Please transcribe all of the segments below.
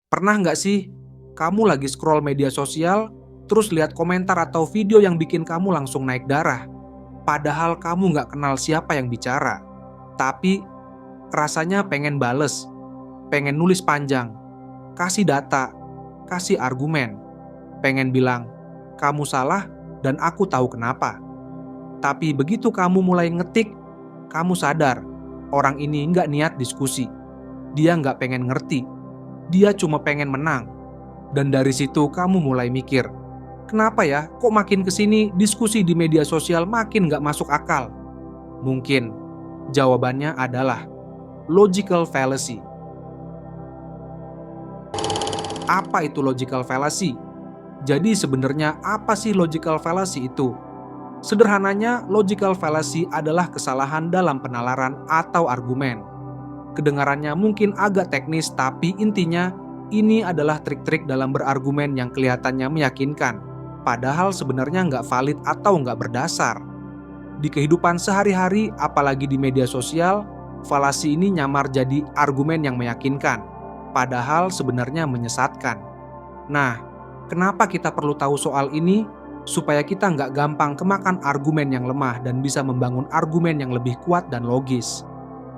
Pernah nggak sih kamu lagi scroll media sosial, terus lihat komentar atau video yang bikin kamu langsung naik darah? Padahal kamu nggak kenal siapa yang bicara. Tapi rasanya pengen bales, pengen nulis panjang, kasih data, kasih argumen, pengen bilang, kamu salah dan aku tahu kenapa. Tapi begitu kamu mulai ngetik, kamu sadar, orang ini nggak niat diskusi. Dia nggak pengen ngerti, dia cuma pengen menang. Dan dari situ kamu mulai mikir, kenapa ya kok makin kesini diskusi di media sosial makin nggak masuk akal? Mungkin jawabannya adalah logical fallacy. Apa itu logical fallacy? Jadi sebenarnya apa sih logical fallacy itu? Sederhananya, logical fallacy adalah kesalahan dalam penalaran atau argumen. Kedengarannya mungkin agak teknis, tapi intinya ini adalah trik-trik dalam berargumen yang kelihatannya meyakinkan, padahal sebenarnya nggak valid atau nggak berdasar. Di kehidupan sehari-hari, apalagi di media sosial, falasi ini nyamar jadi argumen yang meyakinkan, padahal sebenarnya menyesatkan. Nah, kenapa kita perlu tahu soal ini? Supaya kita nggak gampang kemakan argumen yang lemah dan bisa membangun argumen yang lebih kuat dan logis.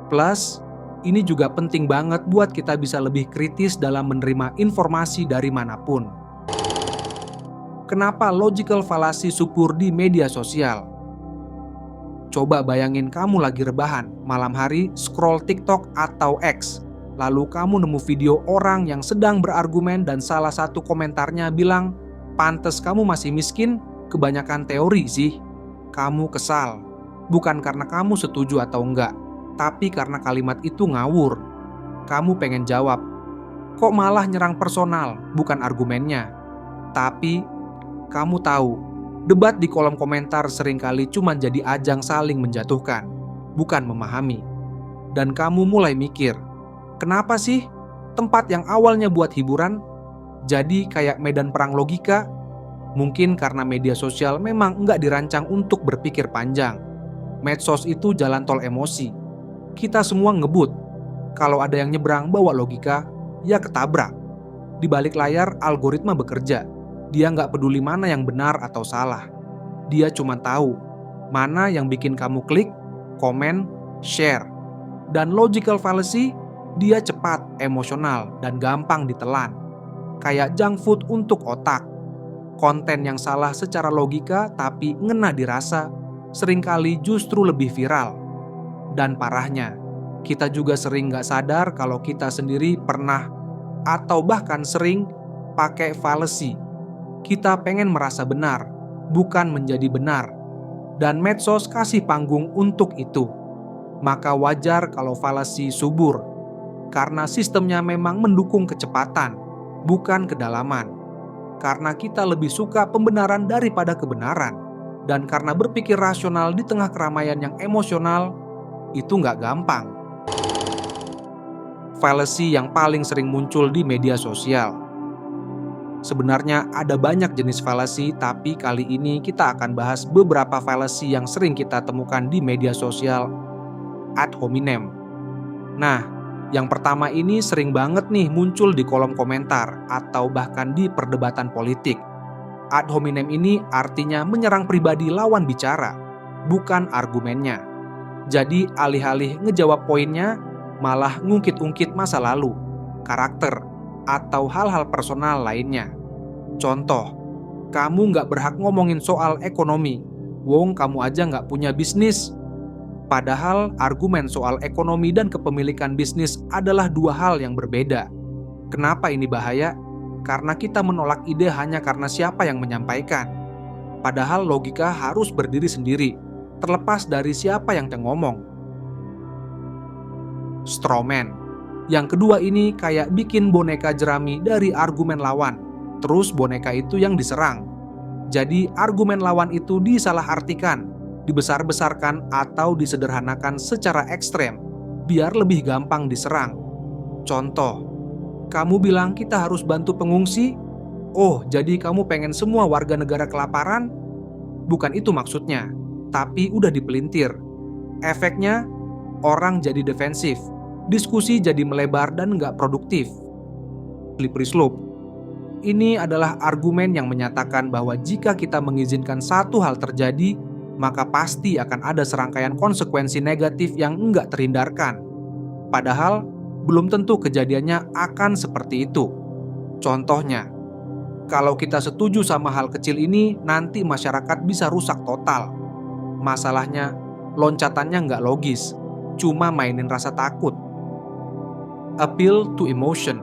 Plus, ini juga penting banget buat kita bisa lebih kritis dalam menerima informasi dari manapun. Kenapa logical fallacy subur di media sosial? Coba bayangin kamu lagi rebahan, malam hari scroll TikTok atau X. Lalu kamu nemu video orang yang sedang berargumen dan salah satu komentarnya bilang, "Pantes kamu masih miskin, kebanyakan teori sih." Kamu kesal, bukan karena kamu setuju atau enggak, tapi karena kalimat itu ngawur. Kamu pengen jawab, kok malah nyerang personal, bukan argumennya. Tapi, kamu tahu, debat di kolom komentar seringkali cuma jadi ajang saling menjatuhkan, bukan memahami. Dan kamu mulai mikir, kenapa sih tempat yang awalnya buat hiburan jadi kayak medan perang logika? Mungkin karena media sosial memang nggak dirancang untuk berpikir panjang. Medsos itu jalan tol emosi. Kita semua ngebut. Kalau ada yang nyebrang bawa logika, ya ketabrak. Di balik layar, algoritma bekerja. Dia nggak peduli mana yang benar atau salah. Dia cuma tahu mana yang bikin kamu klik, komen, share. Dan logical fallacy, dia cepat, emosional, dan gampang ditelan. Kayak junk food untuk otak. Konten yang salah secara logika tapi ngena dirasa, seringkali justru lebih viral. Dan parahnya, kita juga sering nggak sadar kalau kita sendiri pernah atau bahkan sering pakai fallacy. Kita pengen merasa benar, bukan menjadi benar. Dan medsos kasih panggung untuk itu. Maka wajar kalau fallacy subur, karena sistemnya memang mendukung kecepatan, bukan kedalaman. Karena kita lebih suka pembenaran daripada kebenaran. Dan karena berpikir rasional di tengah keramaian yang emosional, itu nggak gampang. Fallacy yang paling sering muncul di media sosial. Sebenarnya ada banyak jenis fallacy, tapi kali ini kita akan bahas beberapa fallacy yang sering kita temukan di media sosial ad hominem. Nah, yang pertama ini sering banget nih muncul di kolom komentar atau bahkan di perdebatan politik. Ad hominem ini artinya menyerang pribadi lawan bicara, bukan argumennya. Jadi alih-alih ngejawab poinnya, malah ngungkit-ungkit masa lalu, karakter, atau hal-hal personal lainnya. Contoh, kamu nggak berhak ngomongin soal ekonomi, wong kamu aja nggak punya bisnis. Padahal argumen soal ekonomi dan kepemilikan bisnis adalah dua hal yang berbeda. Kenapa ini bahaya? Karena kita menolak ide hanya karena siapa yang menyampaikan. Padahal logika harus berdiri sendiri, terlepas dari siapa yang ngomong. Strawman. Yang kedua ini kayak bikin boneka jerami dari argumen lawan, terus boneka itu yang diserang. Jadi argumen lawan itu disalahartikan, dibesar-besarkan atau disederhanakan secara ekstrem, biar lebih gampang diserang. Contoh, kamu bilang kita harus bantu pengungsi? Oh, jadi kamu pengen semua warga negara kelaparan? Bukan itu maksudnya. Tapi udah dipelintir. Efeknya, orang jadi defensif, diskusi jadi melebar dan nggak produktif. slippery slope. Ini adalah argumen yang menyatakan bahwa jika kita mengizinkan satu hal terjadi, maka pasti akan ada serangkaian konsekuensi negatif yang enggak terhindarkan. Padahal, belum tentu kejadiannya akan seperti itu. Contohnya, kalau kita setuju sama hal kecil ini, nanti masyarakat bisa rusak total. Masalahnya, loncatannya nggak logis, cuma mainin rasa takut. Appeal to emotion.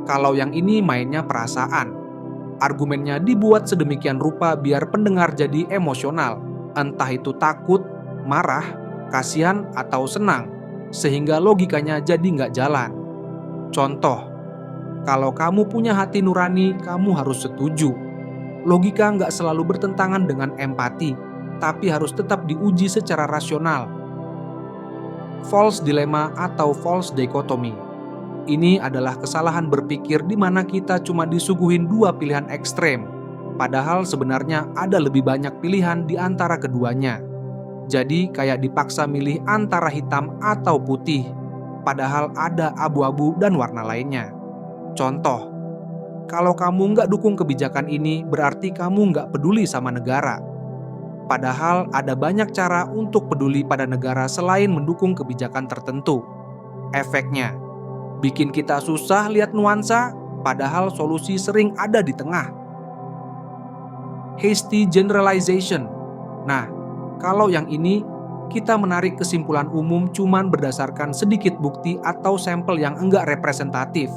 Kalau yang ini mainnya perasaan. Argumennya dibuat sedemikian rupa biar pendengar jadi emosional, entah itu takut, marah, kasihan, atau senang, sehingga logikanya jadi nggak jalan. Contoh, kalau kamu punya hati nurani, kamu harus setuju. Logika nggak selalu bertentangan dengan empati, tapi harus tetap diuji secara rasional. False dilemma atau false dichotomy. Ini adalah kesalahan berpikir di mana kita cuma disuguhin dua pilihan ekstrem, padahal sebenarnya ada lebih banyak pilihan di antara keduanya. Jadi kayak dipaksa milih antara hitam atau putih, padahal ada abu-abu dan warna lainnya. Contoh, kalau kamu nggak dukung kebijakan ini, berarti kamu nggak peduli sama negara. Padahal ada banyak cara untuk peduli pada negara selain mendukung kebijakan tertentu. Efeknya, bikin kita susah lihat nuansa, padahal solusi sering ada di tengah. Hasty generalization. Nah, kalau yang ini, kita menarik kesimpulan umum cuman berdasarkan sedikit bukti atau sampel yang enggak representatif.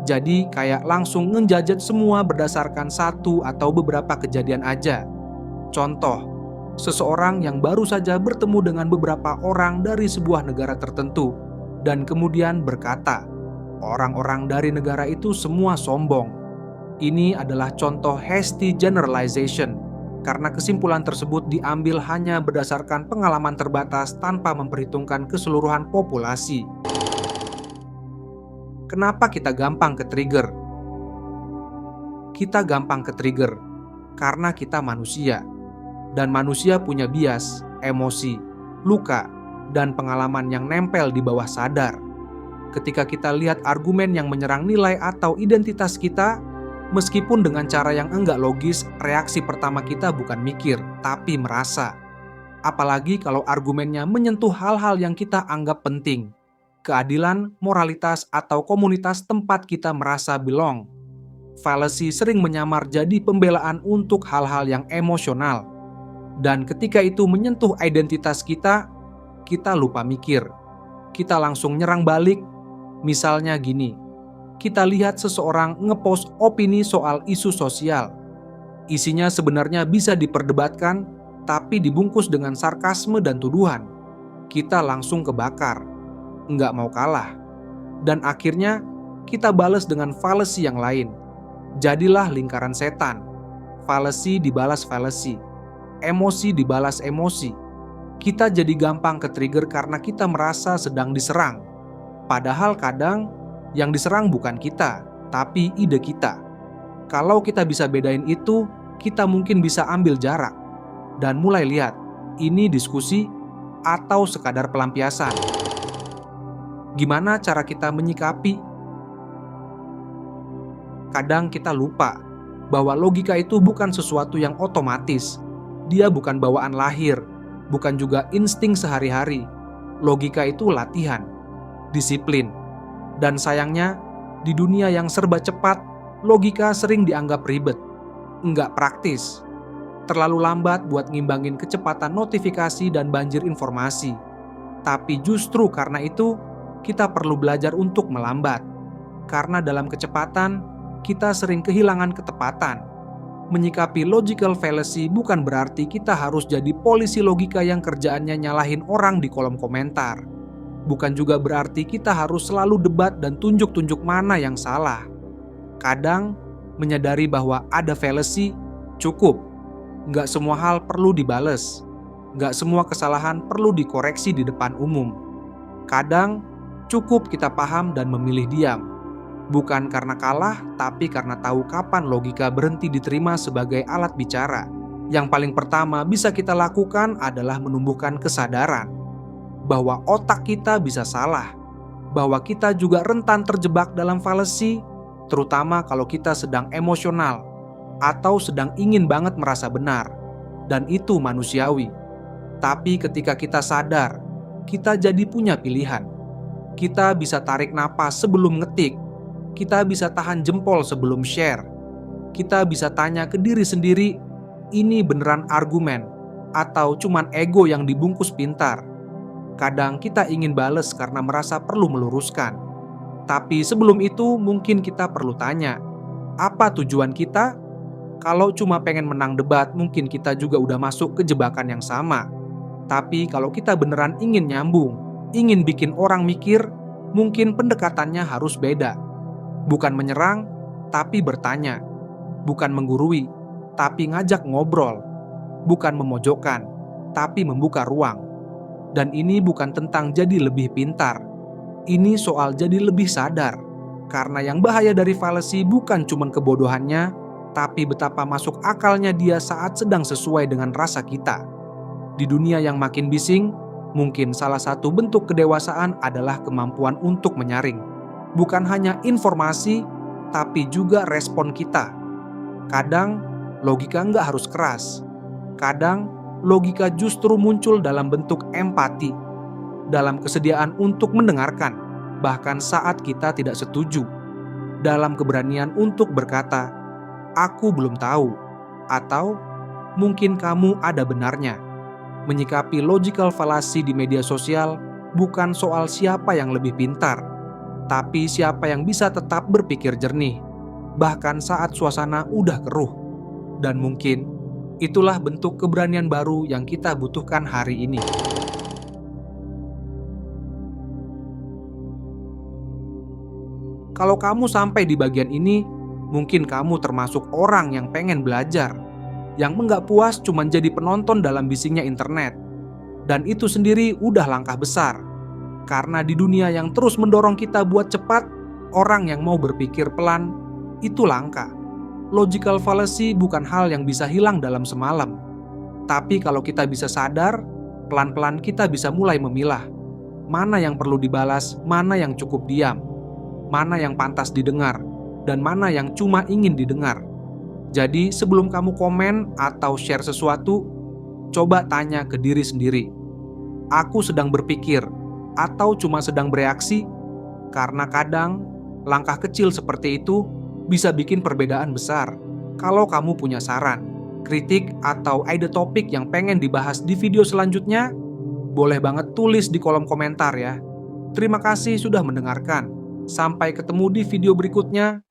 Jadi kayak langsung ngejudge semua berdasarkan satu atau beberapa kejadian aja. Contoh, seseorang yang baru saja bertemu dengan beberapa orang dari sebuah negara tertentu, dan kemudian berkata, orang-orang dari negara itu semua sombong. Ini adalah contoh hasty generalization, karena kesimpulan tersebut diambil hanya berdasarkan pengalaman terbatas tanpa memperhitungkan keseluruhan populasi. Kenapa kita gampang ke-trigger? Kita gampang ke-trigger karena kita manusia, dan manusia punya bias, emosi, luka, dan pengalaman yang nempel di bawah sadar. Ketika kita lihat argumen yang menyerang nilai atau identitas kita, meskipun dengan cara yang enggak logis, reaksi pertama kita bukan mikir, tapi merasa. Apalagi kalau argumennya menyentuh hal-hal yang kita anggap penting. Keadilan, moralitas, atau komunitas tempat kita merasa belong. Fallacy sering menyamar jadi pembelaan untuk hal-hal yang emosional. Dan ketika itu menyentuh identitas kita lupa mikir. Kita langsung nyerang balik. Misalnya gini, kita lihat seseorang ngepost opini soal isu sosial. Isinya sebenarnya bisa diperdebatkan, tapi dibungkus dengan sarkasme dan tuduhan. Kita langsung kebakar, nggak mau kalah. Dan akhirnya kita balas dengan fallacy yang lain. Jadilah lingkaran setan. Fallacy dibalas fallacy. Emosi dibalas emosi. Kita jadi gampang ke-trigger karena kita merasa sedang diserang. Padahal kadang yang diserang bukan kita, tapi ide kita. Kalau kita bisa bedain itu, kita mungkin bisa ambil jarak dan mulai lihat, ini diskusi atau sekadar pelampiasan. Gimana cara kita menyikapi? Kadang kita lupa bahwa logika itu bukan sesuatu yang otomatis. Dia bukan bawaan lahir, bukan juga insting sehari-hari. Logika itu latihan, disiplin. Dan sayangnya, di dunia yang serba cepat, logika sering dianggap ribet, nggak praktis, terlalu lambat buat ngimbangin kecepatan notifikasi dan banjir informasi. Tapi justru karena itu, kita perlu belajar untuk melambat. Karena dalam kecepatan, kita sering kehilangan ketepatan. Menyikapi logical fallacy bukan berarti kita harus jadi polisi logika yang kerjaannya nyalahin orang di kolom komentar. Bukan juga berarti kita harus selalu debat dan tunjuk-tunjuk mana yang salah. Kadang, menyadari bahwa ada fallacy cukup. Nggak semua hal perlu dibales. Nggak semua kesalahan perlu dikoreksi di depan umum. Kadang, cukup kita paham dan memilih diam. Bukan karena kalah, tapi karena tahu kapan logika berhenti diterima sebagai alat bicara. Yang paling pertama bisa kita lakukan adalah menumbuhkan kesadaran bahwa otak kita bisa salah, bahwa kita juga rentan terjebak dalam fallacy, terutama kalau kita sedang emosional atau sedang ingin banget merasa benar, dan itu manusiawi. Tapi ketika kita sadar, kita jadi punya pilihan. Kita bisa tarik napas sebelum ngetik, kita bisa tahan jempol sebelum share, kita bisa tanya ke diri sendiri, ini beneran argumen atau cuman ego yang dibungkus pintar. Kadang kita ingin bales karena merasa perlu meluruskan. Tapi sebelum itu mungkin kita perlu tanya, apa tujuan kita? Kalau cuma pengen menang debat, mungkin kita juga udah masuk ke jebakan yang sama. Tapi kalau kita beneran ingin nyambung, ingin bikin orang mikir, mungkin pendekatannya harus beda. Bukan menyerang, tapi bertanya. Bukan menggurui, tapi ngajak ngobrol. Bukan memojokkan, tapi membuka ruang. Dan ini bukan tentang jadi lebih pintar. Ini soal jadi lebih sadar. Karena yang bahaya dari fallacy bukan cuma kebodohannya, tapi betapa masuk akalnya dia saat sedang sesuai dengan rasa kita. Di dunia yang makin bising, mungkin salah satu bentuk kedewasaan adalah kemampuan untuk menyaring. Bukan hanya informasi, tapi juga respon kita. Kadang, logika nggak harus keras. Kadang, logika justru muncul dalam bentuk empati, dalam kesediaan untuk mendengarkan, bahkan saat kita tidak setuju, dalam keberanian untuk berkata, "Aku belum tahu," atau "Mungkin kamu ada benarnya." Menyikapi logical fallacy di media sosial bukan soal siapa yang lebih pintar, tapi siapa yang bisa tetap berpikir jernih, bahkan saat suasana udah keruh. Dan mungkin itulah bentuk keberanian baru yang kita butuhkan hari ini. Kalau kamu sampai di bagian ini, mungkin kamu termasuk orang yang pengen belajar, yang nggak puas cuma jadi penonton dalam bisingnya internet. Dan itu sendiri udah langkah besar. Karena di dunia yang terus mendorong kita buat cepat, orang yang mau berpikir pelan, itu langka. Logical fallacy bukan hal yang bisa hilang dalam semalam. Tapi kalau kita bisa sadar, pelan-pelan kita bisa mulai memilah. Mana yang perlu dibalas, mana yang cukup diam. Mana yang pantas didengar, dan mana yang cuma ingin didengar. Jadi sebelum kamu komen atau share sesuatu, coba tanya ke diri sendiri. Aku sedang berpikir, atau cuma sedang bereaksi? Karena kadang, langkah kecil seperti itu bisa bikin perbedaan besar. Kalau kamu punya saran, kritik, atau ide topik yang pengen dibahas di video selanjutnya, boleh banget tulis di kolom komentar ya. Terima kasih sudah mendengarkan. Sampai ketemu di video berikutnya.